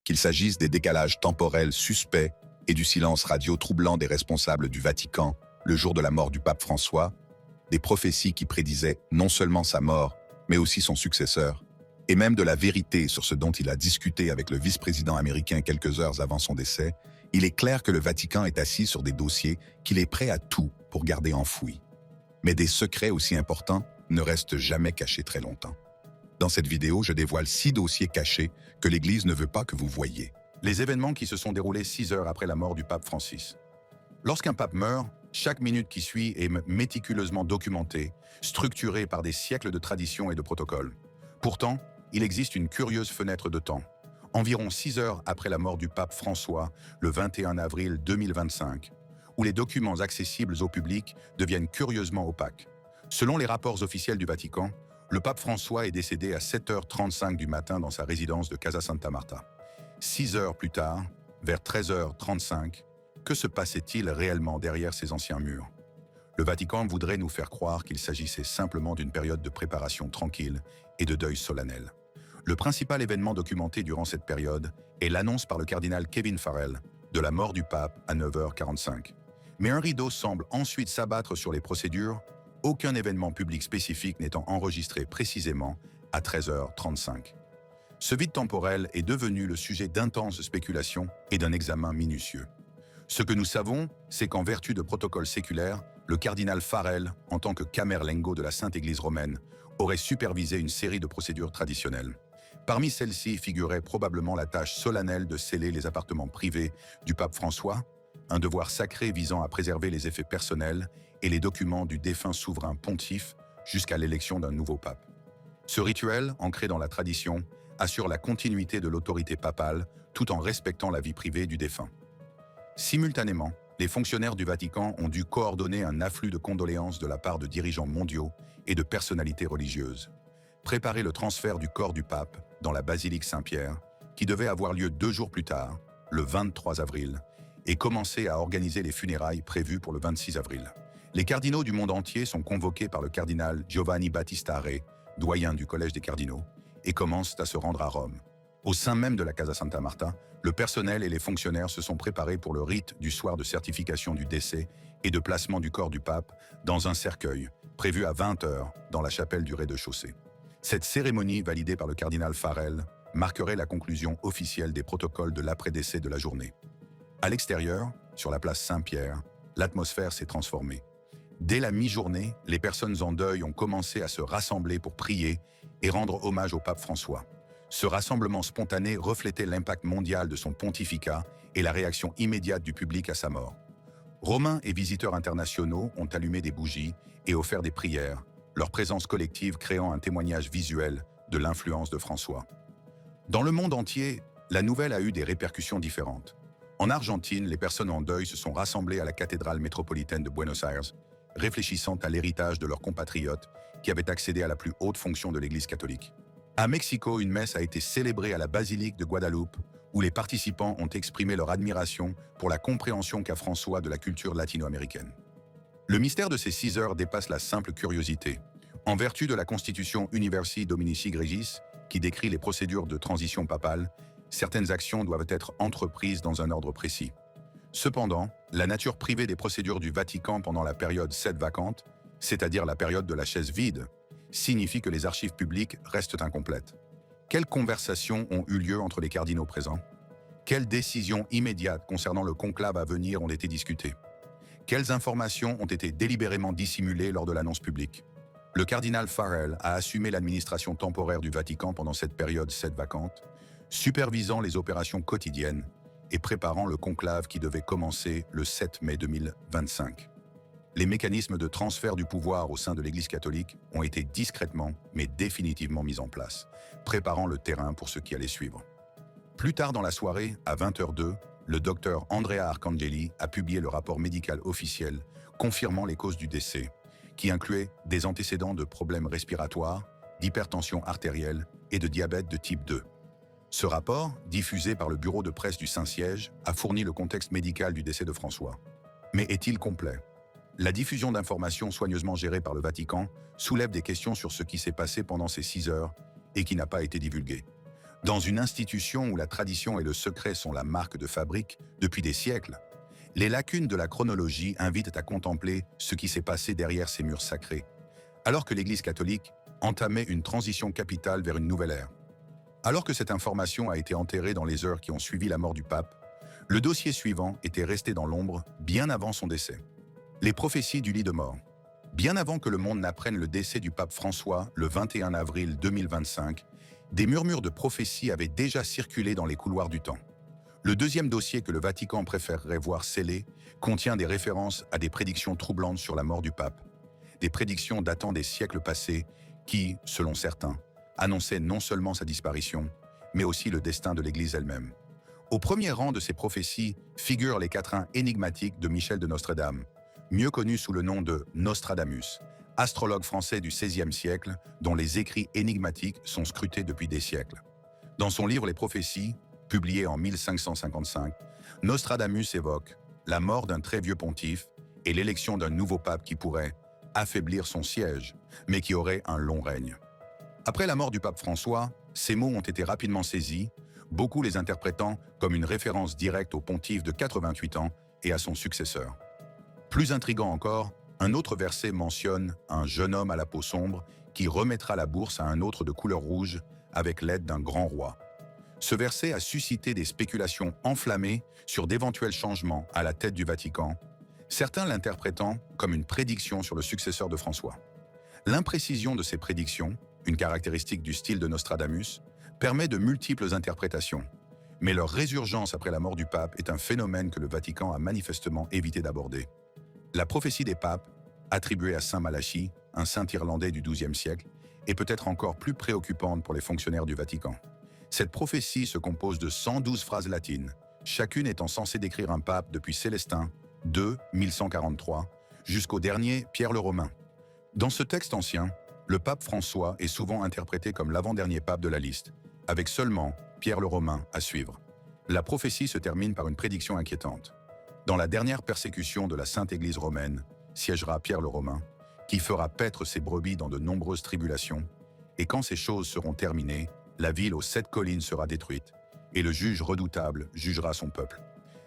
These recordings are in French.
qu'il s'agisse des décalages temporels suspects et du silence radio troublant des responsables du Vatican le jour de la mort du pape François, des prophéties qui prédisaient non seulement sa mort, mais aussi son successeur, et même de la vérité sur ce dont il a discuté avec le vice-président américain quelques heures avant son décès, il est clair que le Vatican est assis sur des dossiers qu'il est prêt à tout pour garder enfouis. Mais des secrets aussi importants ne restent jamais cachés très longtemps. Dans cette vidéo, je dévoile 6 dossiers cachés que l'Église ne veut pas que vous voyiez. Les événements qui se sont déroulés 6 heures après la mort du pape Francis. Lorsqu'un pape meurt, chaque minute qui suit est méticuleusement documentée, structurée par des siècles de traditions et de protocoles. Pourtant, il existe une curieuse fenêtre de temps. Environ 6 heures après la mort du pape François, le 21 avril 2025, où les documents accessibles au public deviennent curieusement opaques. Selon les rapports officiels du Vatican, le pape François est décédé à 7h35 du matin dans sa résidence de Casa Santa Marta. 6 heures plus tard, vers 13h35, que se passait-il réellement derrière ces anciens murs? Le Vatican voudrait nous faire croire qu'il s'agissait simplement d'une période de préparation tranquille et de deuil solennel. Le principal événement documenté durant cette période est l'annonce par le cardinal Kevin Farrell de la mort du pape à 9h45. Mais un rideau semble ensuite s'abattre sur les procédures, aucun événement public spécifique n'étant enregistré précisément à 13h35. Ce vide temporel est devenu le sujet d'intenses spéculations et d'un examen minutieux. Ce que nous savons, c'est qu'en vertu de protocoles séculaires, le cardinal Farrell, en tant que camerlengo de la Sainte Église romaine, aurait supervisé une série de procédures traditionnelles. Parmi celles-ci figurait probablement la tâche solennelle de sceller les appartements privés du pape François, un devoir sacré visant à préserver les effets personnels et les documents du défunt souverain pontife jusqu'à l'élection d'un nouveau pape. Ce rituel, ancré dans la tradition, assure la continuité de l'autorité papale tout en respectant la vie privée du défunt. Simultanément, les fonctionnaires du Vatican ont dû coordonner un afflux de condoléances de la part de dirigeants mondiaux et de personnalités religieuses. Préparer le transfert du corps du pape dans la basilique Saint-Pierre, qui devait avoir lieu 2 jours plus tard, le 23 avril, et commencer à organiser les funérailles prévues pour le 26 avril. Les cardinaux du monde entier sont convoqués par le cardinal Giovanni Battista Re, doyen du Collège des cardinaux, et commencent à se rendre à Rome. Au sein même de la Casa Santa Marta, le personnel et les fonctionnaires se sont préparés pour le rite du soir de certification du décès et de placement du corps du pape dans un cercueil, prévu à 20h dans la chapelle du rez-de-chaussée. Cette cérémonie, validée par le cardinal Farrell, marquerait la conclusion officielle des protocoles de l'après-décès de la journée. À l'extérieur, sur la place Saint-Pierre, l'atmosphère s'est transformée. Dès la mi-journée, les personnes en deuil ont commencé à se rassembler pour prier et rendre hommage au pape François. Ce rassemblement spontané reflétait l'impact mondial de son pontificat et la réaction immédiate du public à sa mort. Romains et visiteurs internationaux ont allumé des bougies et offert des prières, leur présence collective créant un témoignage visuel de l'influence de François. Dans le monde entier, la nouvelle a eu des répercussions différentes. En Argentine, les personnes en deuil se sont rassemblées à la cathédrale métropolitaine de Buenos Aires, réfléchissant à l'héritage de leurs compatriotes qui avaient accédé à la plus haute fonction de l'Église catholique. À Mexico, une messe a été célébrée à la basilique de Guadalupe, où les participants ont exprimé leur admiration pour la compréhension qu'a François de la culture latino-américaine. Le mystère de ces 6 heures dépasse la simple curiosité. En vertu de la Constitution Universi Dominici Gregis, qui décrit les procédures de transition papale, certaines actions doivent être entreprises dans un ordre précis. Cependant, la nature privée des procédures du Vatican pendant la période sede vacante, c'est-à-dire la période de la chaise vide, signifie que les archives publiques restent incomplètes. Quelles conversations ont eu lieu entre les cardinaux présents? Quelles décisions immédiates concernant le conclave à venir ont été discutées? Quelles informations ont été délibérément dissimulées lors de l'annonce publique? Le cardinal Farrell a assumé l'administration temporaire du Vatican pendant cette période sede vacante, supervisant les opérations quotidiennes et préparant le conclave qui devait commencer le 7 mai 2025. Les mécanismes de transfert du pouvoir au sein de l'Église catholique ont été discrètement, mais définitivement mis en place, préparant le terrain pour ce qui allait suivre. Plus tard dans la soirée, à 20h02, le docteur Andrea Arcangeli a publié le rapport médical officiel confirmant les causes du décès, qui incluait des antécédents de problèmes respiratoires, d'hypertension artérielle et de diabète de type 2. Ce rapport, diffusé par le bureau de presse du Saint-Siège, a fourni le contexte médical du décès de François. Mais est-il complet? La diffusion d'informations soigneusement gérées par le Vatican soulève des questions sur ce qui s'est passé pendant ces 6 heures et qui n'a pas été divulgué. Dans une institution où la tradition et le secret sont la marque de fabrique depuis des siècles, les lacunes de la chronologie invitent à contempler ce qui s'est passé derrière ces murs sacrés, alors que l'Église catholique entamait une transition capitale vers une nouvelle ère. Alors que cette information a été enterrée dans les heures qui ont suivi la mort du pape, le dossier suivant était resté dans l'ombre bien avant son décès. Les prophéties du lit de mort. Bien avant que le monde n'apprenne le décès du pape François le 21 avril 2025, des murmures de prophéties avaient déjà circulé dans les couloirs du temps. Le deuxième dossier que le Vatican préférerait voir scellé contient des références à des prédictions troublantes sur la mort du pape. Des prédictions datant des siècles passés qui, selon certains, annonçaient non seulement sa disparition, mais aussi le destin de l'Église elle-même. Au premier rang de ces prophéties figurent les quatrains énigmatiques de Michel de Nostredame, mieux connu sous le nom de Nostradamus, astrologue français du XVIe siècle dont les écrits énigmatiques sont scrutés depuis des siècles. Dans son livre Les prophéties, publié en 1555, Nostradamus évoque la mort d'un très vieux pontife et l'élection d'un nouveau pape qui pourrait affaiblir son siège, mais qui aurait un long règne. Après la mort du pape François, ces mots ont été rapidement saisis, beaucoup les interprétant comme une référence directe au pontife de 88 ans et à son successeur. Plus intriguant encore, un autre verset mentionne un jeune homme à la peau sombre qui remettra la bourse à un autre de couleur rouge avec l'aide d'un grand roi. Ce verset a suscité des spéculations enflammées sur d'éventuels changements à la tête du Vatican, certains l'interprétant comme une prédiction sur le successeur de François. L'imprécision de ces prédictions, une caractéristique du style de Nostradamus, permet de multiples interprétations, mais leur résurgence après la mort du pape est un phénomène que le Vatican a manifestement évité d'aborder. La prophétie des papes, attribuée à Saint Malachie, un saint irlandais du XIIe siècle, est peut-être encore plus préoccupante pour les fonctionnaires du Vatican. Cette prophétie se compose de 112 phrases latines, chacune étant censée décrire un pape depuis Célestin, II, 1143, jusqu'au dernier Pierre le Romain. Dans ce texte ancien, le pape François est souvent interprété comme l'avant-dernier pape de la liste, avec seulement Pierre le Romain à suivre. La prophétie se termine par une prédiction inquiétante. Dans la dernière persécution de la Sainte Église romaine, siégera Pierre le Romain, qui fera paître ses brebis dans de nombreuses tribulations, et quand ces choses seront terminées, la ville aux 7 collines sera détruite, et le juge redoutable jugera son peuple.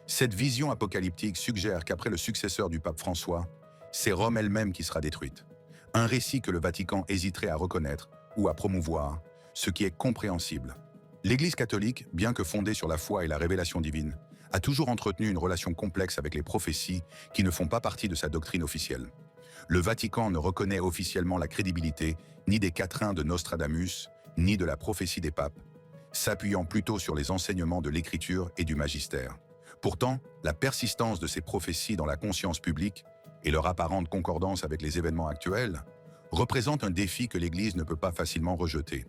Cette vision apocalyptique suggère qu'après le successeur du pape François, c'est Rome elle-même qui sera détruite. Un récit que le Vatican hésiterait à reconnaître ou à promouvoir, ce qui est compréhensible. L'Église catholique, bien que fondée sur la foi et la révélation divine, a toujours entretenu une relation complexe avec les prophéties qui ne font pas partie de sa doctrine officielle. Le Vatican ne reconnaît officiellement la crédibilité ni des quatrains de Nostradamus, ni de la prophétie des papes, s'appuyant plutôt sur les enseignements de l'Écriture et du magistère. Pourtant, la persistance de ces prophéties dans la conscience publique et leur apparente concordance avec les événements actuels représentent un défi que l'Église ne peut pas facilement rejeter.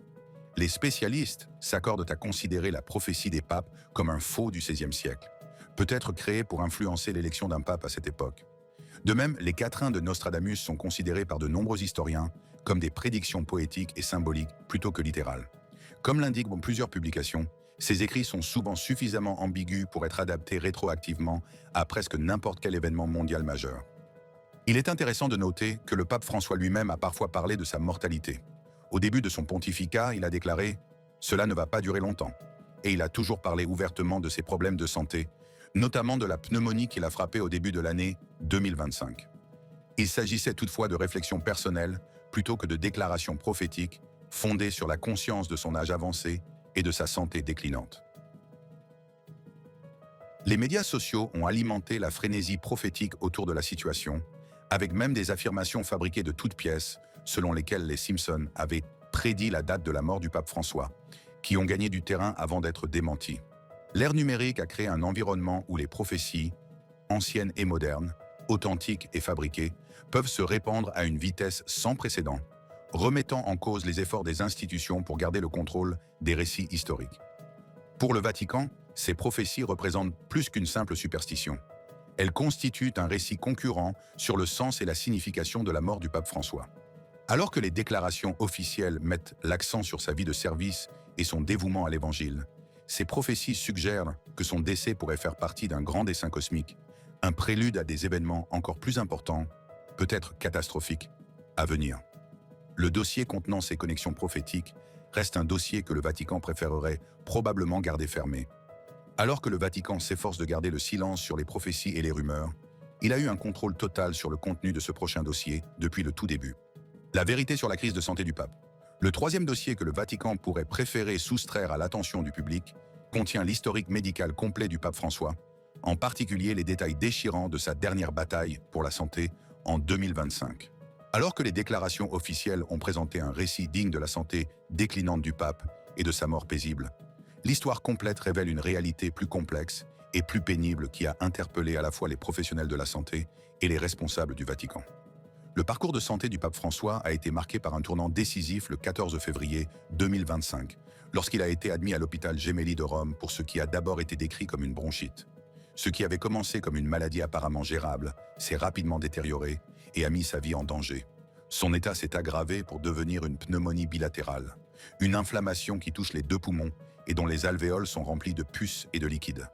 Les spécialistes s'accordent à considérer la prophétie des papes comme un faux du XVIe siècle, peut-être créé pour influencer l'élection d'un pape à cette époque. De même, les quatrains de Nostradamus sont considérés par de nombreux historiens comme des prédictions poétiques et symboliques plutôt que littérales. Comme l'indiquent plusieurs publications, ces écrits sont souvent suffisamment ambigus pour être adaptés rétroactivement à presque n'importe quel événement mondial majeur. Il est intéressant de noter que le pape François lui-même a parfois parlé de sa mortalité. Au début de son pontificat, il a déclaré « Cela ne va pas durer longtemps » et il a toujours parlé ouvertement de ses problèmes de santé, notamment de la pneumonie qui l'a frappé au début de l'année 2025. Il s'agissait toutefois de réflexions personnelles plutôt que de déclarations prophétiques fondées sur la conscience de son âge avancé et de sa santé déclinante. Les médias sociaux ont alimenté la frénésie prophétique autour de la situation, avec même des affirmations fabriquées de toutes pièces, selon lesquelles les Simpsons avaient prédit la date de la mort du pape François, qui ont gagné du terrain avant d'être démentis. L'ère numérique a créé un environnement où les prophéties, anciennes et modernes, authentiques et fabriquées, peuvent se répandre à une vitesse sans précédent, remettant en cause les efforts des institutions pour garder le contrôle des récits historiques. Pour le Vatican, ces prophéties représentent plus qu'une simple superstition. Elles constituent un récit concurrent sur le sens et la signification de la mort du pape François. Alors que les déclarations officielles mettent l'accent sur sa vie de service et son dévouement à l'Évangile, ces prophéties suggèrent que son décès pourrait faire partie d'un grand dessein cosmique, un prélude à des événements encore plus importants, peut-être catastrophiques, à venir. Le dossier contenant ces connexions prophétiques reste un dossier que le Vatican préférerait probablement garder fermé. Alors que le Vatican s'efforce de garder le silence sur les prophéties et les rumeurs, il a eu un contrôle total sur le contenu de ce prochain dossier depuis le tout début. La vérité sur la crise de santé du pape. Le troisième dossier que le Vatican pourrait préférer soustraire à l'attention du public contient l'historique médical complet du pape François, en particulier les détails déchirants de sa dernière bataille pour la santé en 2025. Alors que les déclarations officielles ont présenté un récit digne de la santé déclinante du pape et de sa mort paisible, l'histoire complète révèle une réalité plus complexe et plus pénible qui a interpellé à la fois les professionnels de la santé et les responsables du Vatican. Le parcours de santé du pape François a été marqué par un tournant décisif le 14 février 2025, lorsqu'il a été admis à l'hôpital Gemelli de Rome pour ce qui a d'abord été décrit comme une bronchite. Ce qui avait commencé comme une maladie apparemment gérable s'est rapidement détérioré et a mis sa vie en danger. Son état s'est aggravé pour devenir une pneumonie bilatérale, une inflammation qui touche les deux poumons et dont les alvéoles sont remplis de pus et de liquide.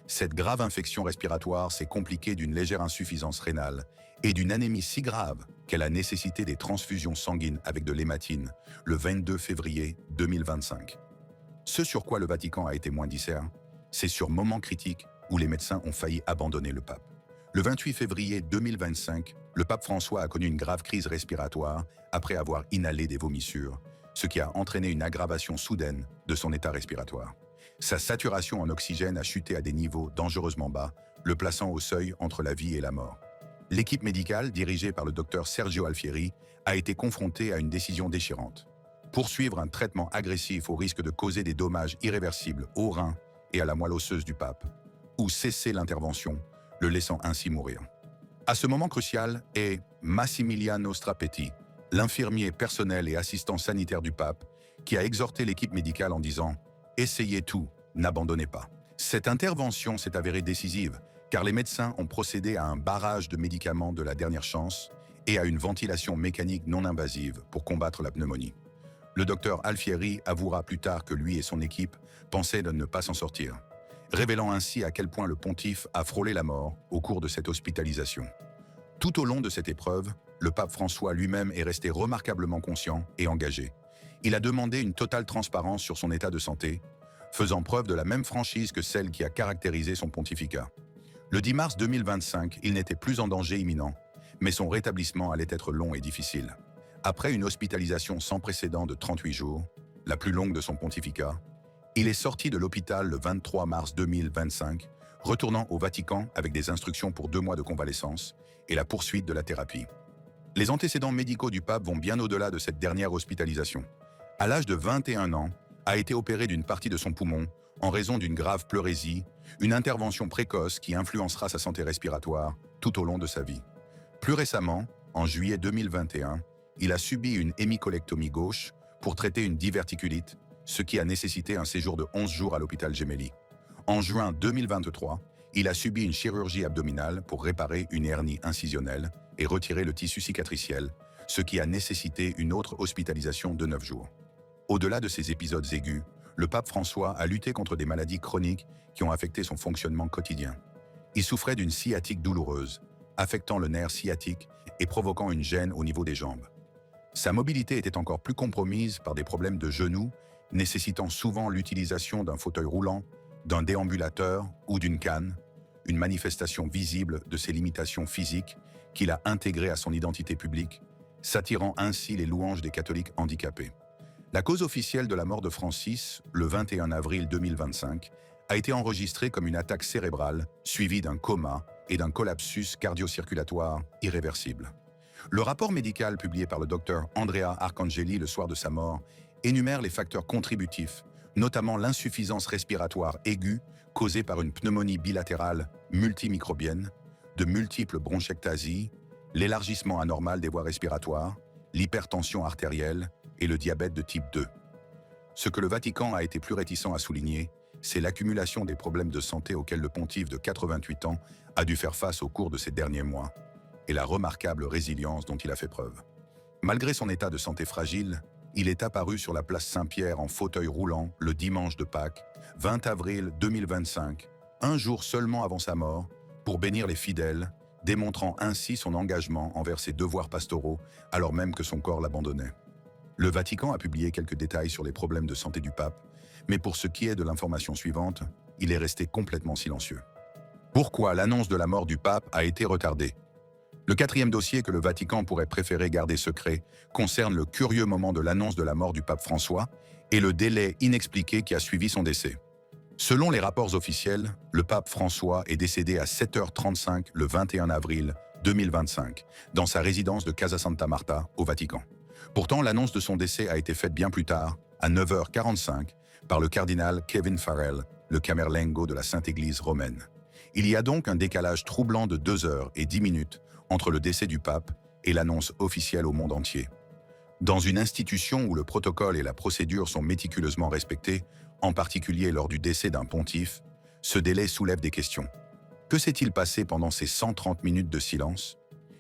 Cette grave infection respiratoire s'est compliquée d'une légère insuffisance rénale et d'une anémie si grave qu'elle a nécessité des transfusions sanguines avec de l'hématine le 22 février 2025. Ce sur quoi le Vatican a été moins discret, c'est sur moment critique où les médecins ont failli abandonner le pape. Le 28 février 2025, le pape François a connu une grave crise respiratoire après avoir inhalé des vomissures, ce qui a entraîné une aggravation soudaine de son état respiratoire. Sa saturation en oxygène a chuté à des niveaux dangereusement bas, le plaçant au seuil entre la vie et la mort. L'équipe médicale, dirigée par le docteur Sergio Alfieri, a été confrontée à une décision déchirante. Poursuivre un traitement agressif au risque de causer des dommages irréversibles aux reins et à la moelle osseuse du pape, ou cesser l'intervention, le laissant ainsi mourir. À ce moment crucial est Massimiliano Strapetti, l'infirmier personnel et assistant sanitaire du pape, qui a exhorté l'équipe médicale en disant « Essayez tout, n'abandonnez pas ». Cette intervention s'est avérée décisive, car les médecins ont procédé à un barrage de médicaments de la dernière chance et à une ventilation mécanique non invasive pour combattre la pneumonie. Le docteur Alfieri avouera plus tard que lui et son équipe pensaient de ne pas s'en sortir, révélant ainsi à quel point le pontife a frôlé la mort au cours de cette hospitalisation. Tout au long de cette épreuve, le pape François lui-même est resté remarquablement conscient et engagé. Il a demandé une totale transparence sur son état de santé, faisant preuve de la même franchise que celle qui a caractérisé son pontificat. Le 10 mars 2025, il n'était plus en danger imminent, mais son rétablissement allait être long et difficile. Après une hospitalisation sans précédent de 38 jours, la plus longue de son pontificat, il est sorti de l'hôpital le 23 mars 2025, retournant au Vatican avec des instructions pour 2 mois de convalescence et la poursuite de la thérapie. Les antécédents médicaux du pape vont bien au-delà de cette dernière hospitalisation. À l'âge de 21 ans, a été opéré d'une partie de son poumon en raison d'une grave pleurésie, une intervention précoce qui influencera sa santé respiratoire tout au long de sa vie. Plus récemment, en juillet 2021, il a subi une hémicolectomie gauche pour traiter une diverticulite, ce qui a nécessité un séjour de 11 jours à l'hôpital Gemelli. En juin 2023, il a subi une chirurgie abdominale pour réparer une hernie incisionnelle et retirer le tissu cicatriciel, ce qui a nécessité une autre hospitalisation de 9 jours. Au-delà de ces épisodes aigus, le pape François a lutté contre des maladies chroniques qui ont affecté son fonctionnement quotidien. Il souffrait d'une sciatique douloureuse, affectant le nerf sciatique et provoquant une gêne au niveau des jambes. Sa mobilité était encore plus compromise par des problèmes de genoux, nécessitant souvent l'utilisation d'un fauteuil roulant, d'un déambulateur ou d'une canne, une manifestation visible de ses limitations physiques qu'il a intégrées à son identité publique, s'attirant ainsi les louanges des catholiques handicapés. La cause officielle de la mort de Francis, le 21 avril 2025, a été enregistrée comme une attaque cérébrale suivie d'un coma et d'un collapsus cardio-circulatoire irréversible. Le rapport médical publié par le docteur Andrea Arcangeli le soir de sa mort énumère les facteurs contributifs, notamment l'insuffisance respiratoire aiguë causée par une pneumonie bilatérale multimicrobienne, de multiples bronchiectasies, l'élargissement anormal des voies respiratoires, l'hypertension artérielle et le diabète de type 2. Ce que le Vatican a été plus réticent à souligner, c'est l'accumulation des problèmes de santé auxquels le pontife de 88 ans a dû faire face au cours de ces derniers mois, et la remarquable résilience dont il a fait preuve. Malgré son état de santé fragile, il est apparu sur la place Saint-Pierre en fauteuil roulant le dimanche de Pâques, 20 avril 2025, un jour seulement avant sa mort, pour bénir les fidèles, démontrant ainsi son engagement envers ses devoirs pastoraux alors même que son corps l'abandonnait. Le Vatican a publié quelques détails sur les problèmes de santé du pape, mais pour ce qui est de l'information suivante, il est resté complètement silencieux. Pourquoi l'annonce de la mort du pape a été retardée? Le quatrième dossier que le Vatican pourrait préférer garder secret concerne le curieux moment de l'annonce de la mort du pape François et le délai inexpliqué qui a suivi son décès. Selon les rapports officiels, le pape François est décédé à 7h35 le 21 avril 2025, dans sa résidence de Casa Santa Marta, au Vatican. Pourtant, l'annonce de son décès a été faite bien plus tard, à 9h45, par le cardinal Kevin Farrell, le camerlengo de la Sainte Église romaine. Il y a donc un décalage troublant de 2h10 entre le décès du pape et l'annonce officielle au monde entier. Dans une institution où le protocole et la procédure sont méticuleusement respectés, en particulier lors du décès d'un pontife, ce délai soulève des questions. Que s'est-il passé pendant ces 130 minutes de silence?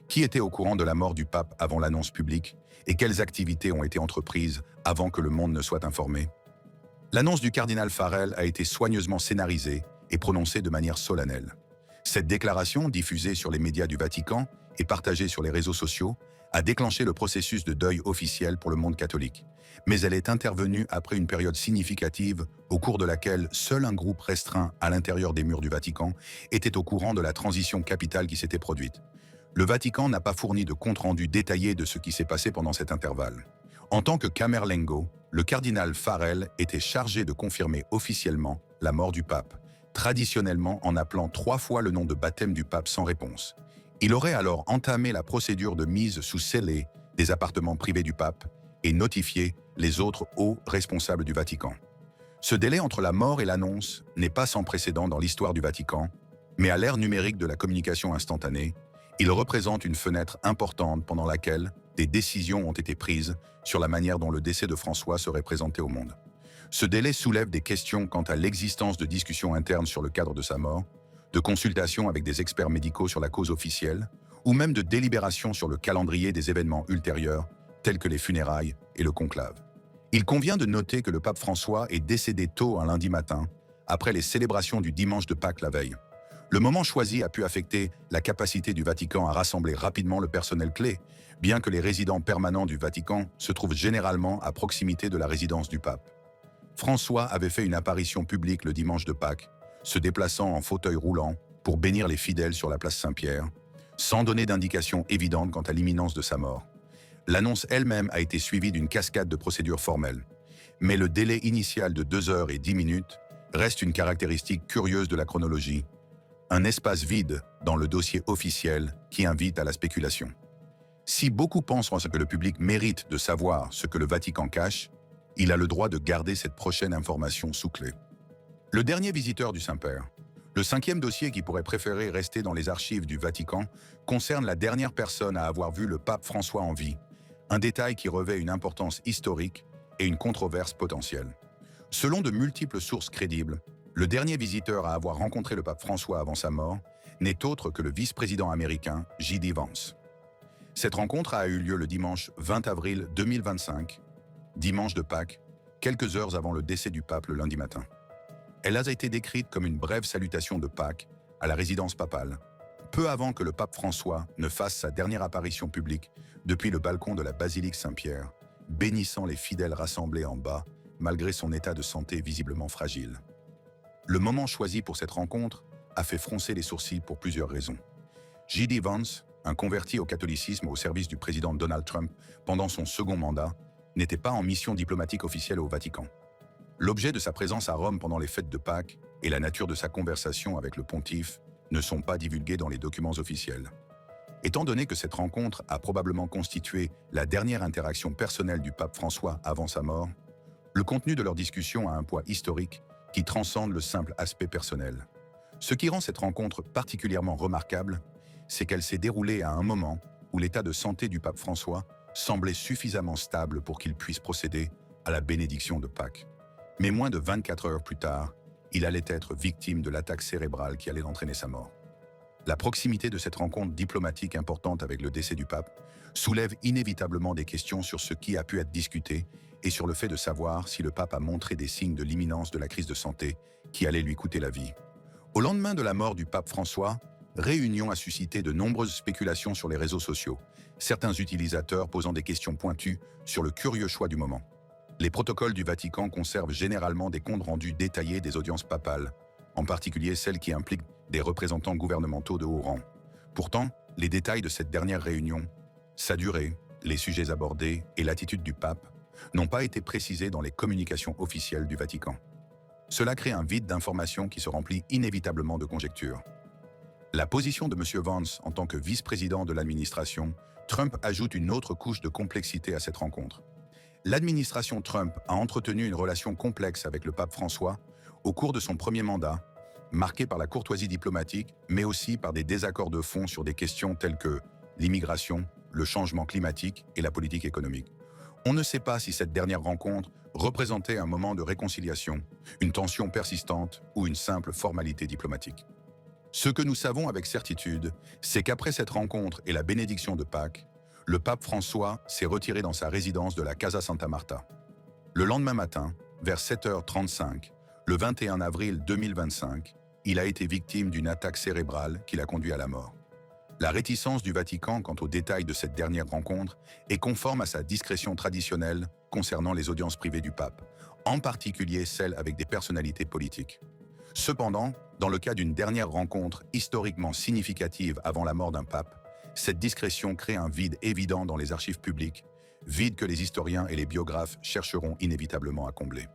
Qui était au courant de la mort du pape avant l'annonce publique et quelles activités ont été entreprises avant que le monde ne soit informé? L'annonce du cardinal Farrell a été soigneusement scénarisée et prononcée de manière solennelle. Cette déclaration, diffusée sur les médias du Vatican et partagée sur les réseaux sociaux, a déclenché le processus de deuil officiel pour le monde catholique. Mais elle est intervenue après une période significative au cours de laquelle seul un groupe restreint à l'intérieur des murs du Vatican était au courant de la transition capitale qui s'était produite. Le Vatican n'a pas fourni de compte-rendu détaillé de ce qui s'est passé pendant cet intervalle. En tant que camerlengo, le cardinal Farrell était chargé de confirmer officiellement la mort du pape, traditionnellement en appelant 3 fois le nom de baptême du pape sans réponse. Il aurait alors entamé la procédure de mise sous scellé des appartements privés du pape et notifié les autres hauts responsables du Vatican. Ce délai entre la mort et l'annonce n'est pas sans précédent dans l'histoire du Vatican, mais à l'ère numérique de la communication instantanée, il représente une fenêtre importante pendant laquelle des décisions ont été prises sur la manière dont le décès de François serait présenté au monde. Ce délai soulève des questions quant à l'existence de discussions internes sur le cadre de sa mort, de consultations avec des experts médicaux sur la cause officielle, ou même de délibérations sur le calendrier des événements ultérieurs, tels que les funérailles et le conclave. Il convient de noter que le pape François est décédé tôt un lundi matin, après les célébrations du dimanche de Pâques la veille. Le moment choisi a pu affecter la capacité du Vatican à rassembler rapidement le personnel clé, bien que les résidents permanents du Vatican se trouvent généralement à proximité de la résidence du pape. François avait fait une apparition publique le dimanche de Pâques, se déplaçant en fauteuil roulant pour bénir les fidèles sur la place Saint-Pierre, sans donner d'indication évidente quant à l'imminence de sa mort. L'annonce elle-même a été suivie d'une cascade de procédures formelles. Mais le délai initial de 2h10 reste une caractéristique curieuse de la chronologie, un espace vide dans le dossier officiel qui invite à la spéculation. Si beaucoup pensent que le public mérite de savoir ce que le Vatican cache, il a le droit de garder cette prochaine information sous clé. Le dernier visiteur du Saint-Père. Le 5e dossier qui pourrait préférer rester dans les archives du Vatican concerne la dernière personne à avoir vu le pape François en vie, un détail qui revêt une importance historique et une controverse potentielle. Selon de multiples sources crédibles, le dernier visiteur à avoir rencontré le pape François avant sa mort n'est autre que le vice-président américain J.D. Vance. Cette rencontre a eu lieu le dimanche 20 avril 2025, dimanche de Pâques, quelques heures avant le décès du pape le lundi matin. Elle a été décrite comme une brève salutation de Pâques à la résidence papale, peu avant que le pape François ne fasse sa dernière apparition publique depuis le balcon de la basilique Saint-Pierre, bénissant les fidèles rassemblés en bas, malgré son état de santé visiblement fragile. Le moment choisi pour cette rencontre a fait froncer les sourcils pour plusieurs raisons. J.D. Vance, un converti au catholicisme au service du président Donald Trump pendant son second mandat, n'était pas en mission diplomatique officielle au Vatican. L'objet de sa présence à Rome pendant les fêtes de Pâques et la nature de sa conversation avec le pontife ne sont pas divulgués dans les documents officiels. Étant donné que cette rencontre a probablement constitué la dernière interaction personnelle du pape François avant sa mort, le contenu de leur discussion a un poids historique qui transcende le simple aspect personnel. Ce qui rend cette rencontre particulièrement remarquable, c'est qu'elle s'est déroulée à un moment où l'état de santé du pape François semblait suffisamment stable pour qu'il puisse procéder à la bénédiction de Pâques. Mais moins de 24 heures plus tard, il allait être victime de l'attaque cérébrale qui allait entraîner sa mort. La proximité de cette rencontre diplomatique importante avec le décès du pape soulève inévitablement des questions sur ce qui a pu être discuté et sur le fait de savoir si le pape a montré des signes de l'imminence de la crise de santé qui allait lui coûter la vie. Au lendemain de la mort du pape François, réunion a suscité de nombreuses spéculations sur les réseaux sociaux, certains utilisateurs posant des questions pointues sur le curieux choix du moment. Les protocoles du Vatican conservent généralement des comptes rendus détaillés des audiences papales, en particulier celles qui impliquent des représentants gouvernementaux de haut rang. Pourtant, les détails de cette dernière réunion, sa durée, les sujets abordés et l'attitude du pape n'ont pas été précisés dans les communications officielles du Vatican. Cela crée un vide d'informations qui se remplit inévitablement de conjectures. La position de M. Vance en tant que vice-président de l'administration, Trump ajoute une autre couche de complexité à cette rencontre. L'administration Trump a entretenu une relation complexe avec le pape François au cours de son premier mandat, marquée par la courtoisie diplomatique, mais aussi par des désaccords de fond sur des questions telles que l'immigration, le changement climatique et la politique économique. On ne sait pas si cette dernière rencontre représentait un moment de réconciliation, une tension persistante ou une simple formalité diplomatique. Ce que nous savons avec certitude, c'est qu'après cette rencontre et la bénédiction de Pâques, le pape François s'est retiré dans sa résidence de la Casa Santa Marta. Le lendemain matin, vers 7h35, le 21 avril 2025, il a été victime d'une attaque cérébrale qui l'a conduit à la mort. La réticence du Vatican quant aux détails de cette dernière rencontre est conforme à sa discrétion traditionnelle concernant les audiences privées du pape, en particulier celles avec des personnalités politiques. Cependant, dans le cas d'une dernière rencontre historiquement significative avant la mort d'un pape, cette discrétion crée un vide évident dans les archives publiques, vide que les historiens et les biographes chercheront inévitablement à combler.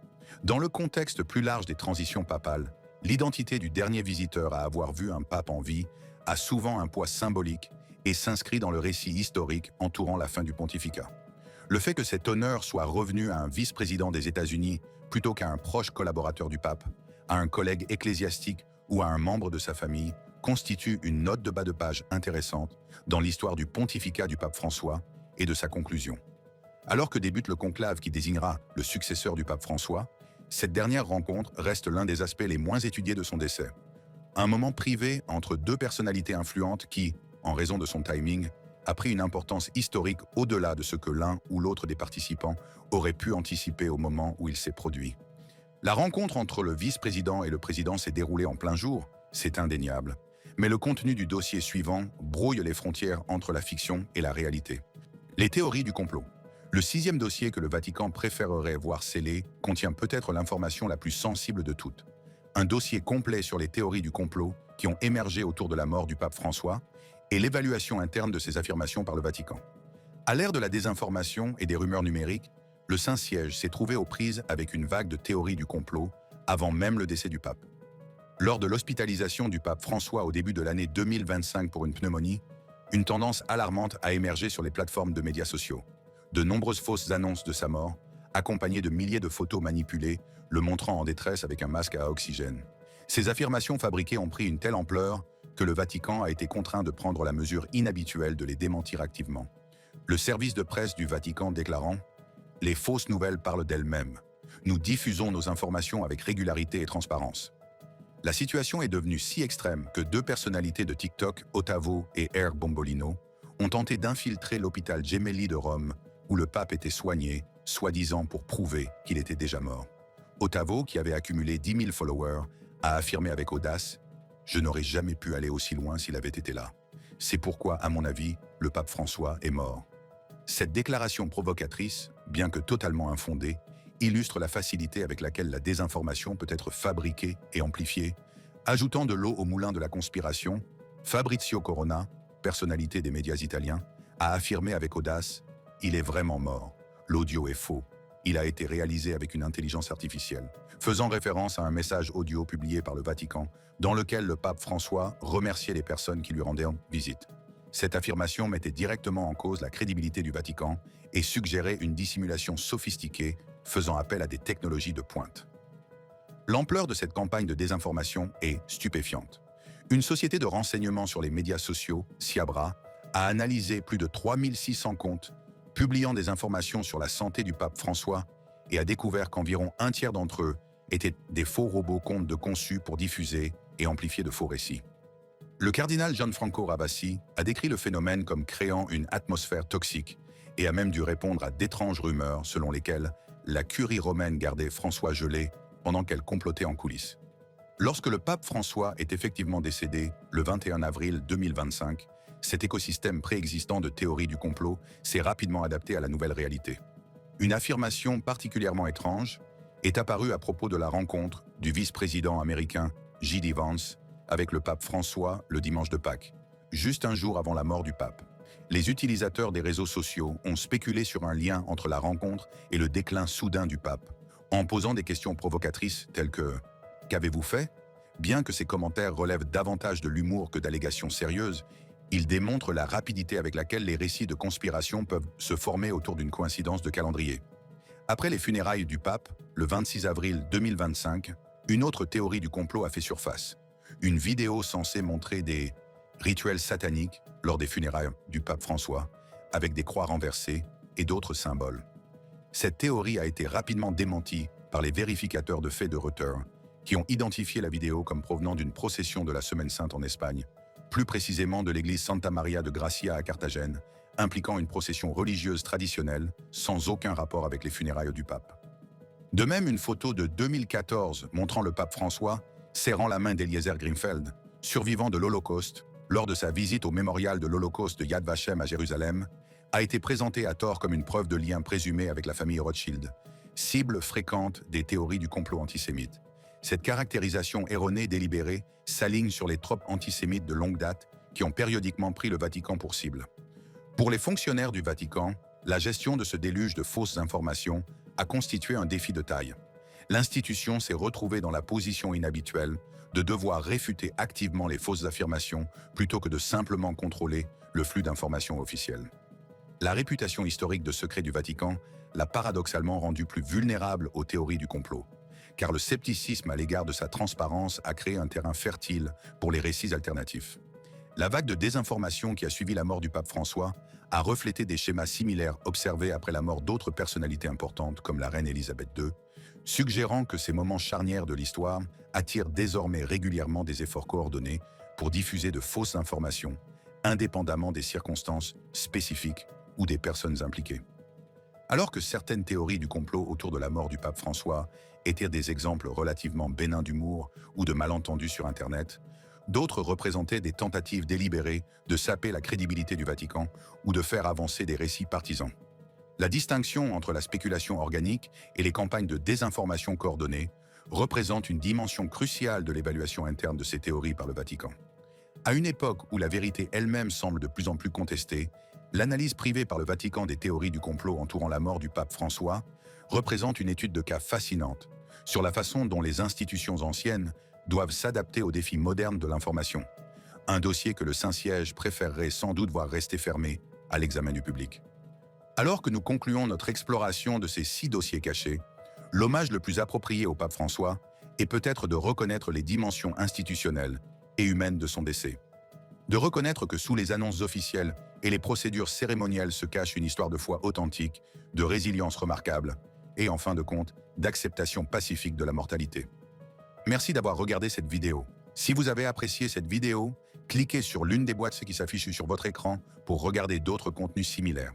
Dans le contexte plus large des transitions papales, l'identité du dernier visiteur à avoir vu un pape en vie a souvent un poids symbolique et s'inscrit dans le récit historique entourant la fin du pontificat. Le fait que cet honneur soit revenu à un vice-président des États-Unis plutôt qu'à un proche collaborateur du pape, à un collègue ecclésiastique ou à un membre de sa famille, constitue une note de bas de page intéressante dans l'histoire du pontificat du pape François et de sa conclusion. Alors que débute le conclave qui désignera le successeur du pape François, cette dernière rencontre reste l'un des aspects les moins étudiés de son décès. Un moment privé entre deux personnalités influentes qui, en raison de son timing, a pris une importance historique au-delà de ce que l'un ou l'autre des participants aurait pu anticiper au moment où il s'est produit. La rencontre entre le vice-président et le président s'est déroulée en plein jour, c'est indéniable. Mais le contenu du dossier suivant brouille les frontières entre la fiction et la réalité. Les théories du complot. Le 6e dossier que le Vatican préférerait voir scellé contient peut-être l'information la plus sensible de toutes. Un dossier complet sur les théories du complot qui ont émergé autour de la mort du pape François et l'évaluation interne de ces affirmations par le Vatican. À l'ère de la désinformation et des rumeurs numériques, le Saint-Siège s'est trouvé aux prises avec une vague de théories du complot avant même le décès du pape. Lors de l'hospitalisation du pape François au début de l'année 2025 pour une pneumonie, une tendance alarmante a émergé sur les plateformes de médias sociaux. De nombreuses fausses annonces de sa mort, accompagnées de milliers de photos manipulées, le montrant en détresse avec un masque à oxygène. Ces affirmations fabriquées ont pris une telle ampleur que le Vatican a été contraint de prendre la mesure inhabituelle de les démentir activement. Le service de presse du Vatican déclarant « Les fausses nouvelles parlent d'elles-mêmes. Nous diffusons nos informations avec régularité et transparence. » La situation est devenue si extrême que deux personnalités de TikTok, Ottavo et Air Bombolino, ont tenté d'infiltrer l'hôpital Gemelli de Rome, où le pape était soigné, soi-disant pour prouver qu'il était déjà mort. Ottavo, qui avait accumulé 10 000 followers, a affirmé avec audace « Je n'aurais jamais pu aller aussi loin s'il avait été là. C'est pourquoi, à mon avis, le pape François est mort. » Cette déclaration provocatrice, bien que totalement infondée, illustre la facilité avec laquelle la désinformation peut être fabriquée et amplifiée. Ajoutant de l'eau au moulin de la conspiration, Fabrizio Corona, personnalité des médias italiens, a affirmé avec audace « Il est vraiment mort. L'audio est faux. Il a été réalisé avec une intelligence artificielle », faisant référence à un message audio publié par le Vatican, dans lequel le pape François remerciait les personnes qui lui rendaient visite. Cette affirmation mettait directement en cause la crédibilité du Vatican et suggérait une dissimulation sophistiquée faisant appel à des technologies de pointe. L'ampleur de cette campagne de désinformation est stupéfiante. Une société de renseignement sur les médias sociaux, Siabra, a analysé plus de 3600 comptes, publiant des informations sur la santé du pape François et a découvert qu'environ un tiers d'entre eux étaient des faux robots comptes de conçus pour diffuser et amplifier de faux récits. Le cardinal Gianfranco Ravasi a décrit le phénomène comme créant une atmosphère toxique et a même dû répondre à d'étranges rumeurs selon lesquelles la curie romaine gardait François gelé pendant qu'elle complotait en coulisses. Lorsque le pape François est effectivement décédé, le 21 avril 2025, cet écosystème préexistant de théories du complot s'est rapidement adapté à la nouvelle réalité. Une affirmation particulièrement étrange est apparue à propos de la rencontre du vice-président américain J.D. Vance avec le pape François le dimanche de Pâques, juste un jour avant la mort du pape. Les utilisateurs des réseaux sociaux ont spéculé sur un lien entre la rencontre et le déclin soudain du pape, en posant des questions provocatrices telles que « Qu'avez-vous fait ?» Bien que ces commentaires relèvent davantage de l'humour que d'allégations sérieuses, ils démontrent la rapidité avec laquelle les récits de conspiration peuvent se former autour d'une coïncidence de calendrier. Après les funérailles du pape, le 26 avril 2025, une autre théorie du complot a fait surface. Une vidéo censée montrer des rituels sataniques lors des funérailles du pape François, avec des croix renversées et d'autres symboles. Cette théorie a été rapidement démentie par les vérificateurs de faits de Reuters, qui ont identifié la vidéo comme provenant d'une procession de la Semaine Sainte en Espagne, plus précisément de l'église Santa Maria de Gracia à Carthagène, impliquant une procession religieuse traditionnelle sans aucun rapport avec les funérailles du pape. De même, une photo de 2014 montrant le pape François serrant la main d'Eliezer Grinfeld, survivant de l'Holocauste, lors de sa visite au mémorial de l'Holocauste de Yad Vashem à Jérusalem, a été présentée à tort comme une preuve de lien présumé avec la famille Rothschild, cible fréquente des théories du complot antisémite. Cette caractérisation erronée délibérée s'aligne sur les tropes antisémites de longue date qui ont périodiquement pris le Vatican pour cible. Pour les fonctionnaires du Vatican, la gestion de ce déluge de fausses informations a constitué un défi de taille. L'institution s'est retrouvée dans la position inhabituelle de devoir réfuter activement les fausses affirmations plutôt que de simplement contrôler le flux d'informations officielles. La réputation historique de secret du Vatican l'a paradoxalement rendu plus vulnérable aux théories du complot, car le scepticisme à l'égard de sa transparence a créé un terrain fertile pour les récits alternatifs. La vague de désinformation qui a suivi la mort du pape François a reflété des schémas similaires observés après la mort d'autres personnalités importantes comme la reine Élisabeth II, suggérant que ces moments charnières de l'histoire attirent désormais régulièrement des efforts coordonnés pour diffuser de fausses informations, indépendamment des circonstances spécifiques ou des personnes impliquées. Alors que certaines théories du complot autour de la mort du pape François étaient des exemples relativement bénins d'humour ou de malentendus sur Internet, d'autres représentaient des tentatives délibérées de saper la crédibilité du Vatican ou de faire avancer des récits partisans. La distinction entre la spéculation organique et les campagnes de désinformation coordonnées représente une dimension cruciale de l'évaluation interne de ces théories par le Vatican. À une époque où la vérité elle-même semble de plus en plus contestée, l'analyse privée par le Vatican des théories du complot entourant la mort du pape François représente une étude de cas fascinante sur la façon dont les institutions anciennes doivent s'adapter aux défis modernes de l'information. Un dossier que le Saint-Siège préférerait sans doute voir rester fermé à l'examen du public. Alors que nous concluons notre exploration de ces 6 dossiers cachés, l'hommage le plus approprié au pape François est peut-être de reconnaître les dimensions institutionnelles et humaines de son décès. De reconnaître que sous les annonces officielles et les procédures cérémonielles se cache une histoire de foi authentique, de résilience remarquable et, en fin de compte, d'acceptation pacifique de la mortalité. Merci d'avoir regardé cette vidéo. Si vous avez apprécié cette vidéo, cliquez sur l'une des boîtes qui s'affichent sur votre écran pour regarder d'autres contenus similaires.